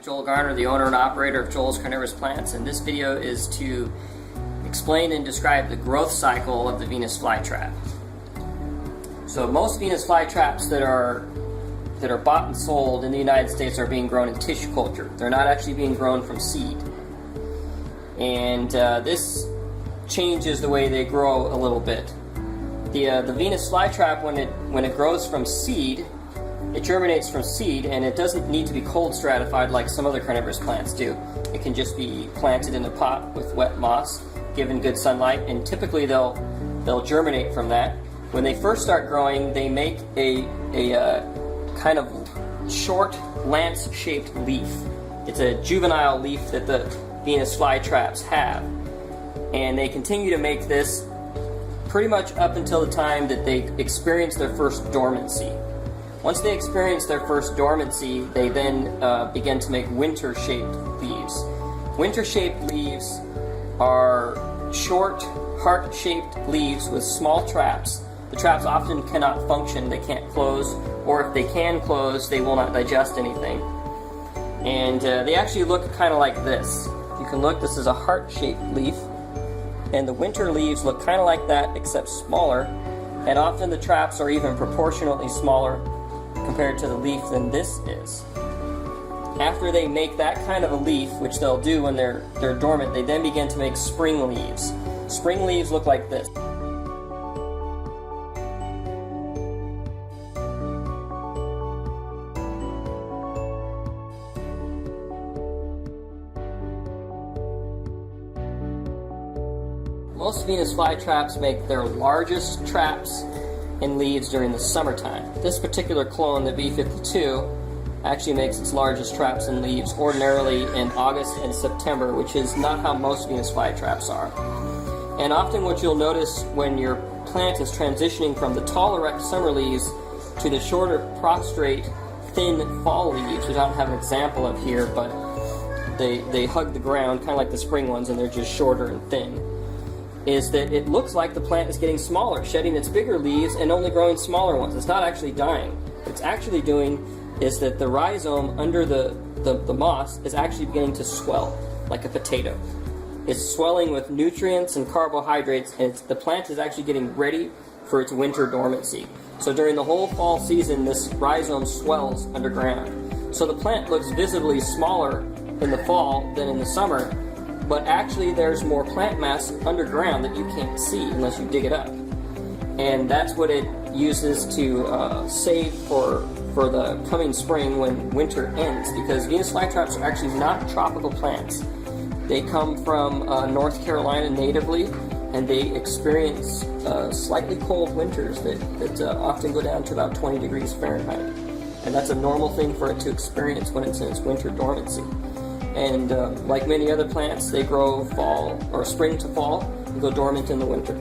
Joel Garner, the owner and operator of Joel's Carnivorous Plants, and this video is to explain and describe the growth cycle of the Venus flytrap. So most Venus flytraps that are bought and sold in the United States are being grown in tissue culture. They're not actually being grown from seed. And this changes the way they grow a little bit. The Venus flytrap, when it grows from seed, it germinates from seed, and it doesn't need to be cold stratified like some other carnivorous plants do. It can just be planted in a pot with wet moss, given good sunlight, and typically they'll germinate from that. When they first start growing, they make a kind of short lance-shaped leaf. It's a juvenile leaf that the Venus flytraps have, and they continue to make this pretty much up until the time that they experience their first dormancy. Once they experience their first dormancy, they then begin to make winter-shaped leaves. Winter-shaped leaves are short, heart-shaped leaves with small traps. The traps often cannot function, they can't close, or if they can close, they will not digest anything. And they actually look kind of like this. If you can look, this is a heart-shaped leaf, and the winter leaves look kind of like that, except smaller, and often the traps are even proportionately smaller compared to the leaf than this is. After they make that kind of a leaf, which they'll do when they're dormant, they then begin to make spring leaves. Spring leaves look like this. Most Venus flytraps make their largest traps and leaves during the summertime. This particular clone, the V52, actually makes its largest traps and leaves ordinarily in August and September, which is not how most Venus flytraps are. And often what you'll notice when your plant is transitioning from the tall erect summer leaves to the shorter prostrate thin fall leaves, which I don't have an example of here, but they hug the ground kind of like the spring ones, and they're just shorter and thin, is that it looks like the plant is getting smaller, shedding its bigger leaves and only growing smaller ones. It's not actually dying. What it's actually doing is that the rhizome under the moss is actually beginning to swell like a potato. It's swelling with nutrients and carbohydrates, and the plant is actually getting ready for its winter dormancy. So during the whole fall season, this rhizome swells underground. So the plant looks visibly smaller in the fall than in the summer, but actually there's more plant mass underground that you can't see unless you dig it up. And that's what it uses to save for the coming spring when winter ends, because Venus flytraps are actually not tropical plants. They come from North Carolina natively, and they experience slightly cold winters that often go down to about 20 degrees Fahrenheit. And that's a normal thing for it to experience when it's in its winter dormancy. And like many other plants, they grow fall or spring to fall and go dormant in the winter.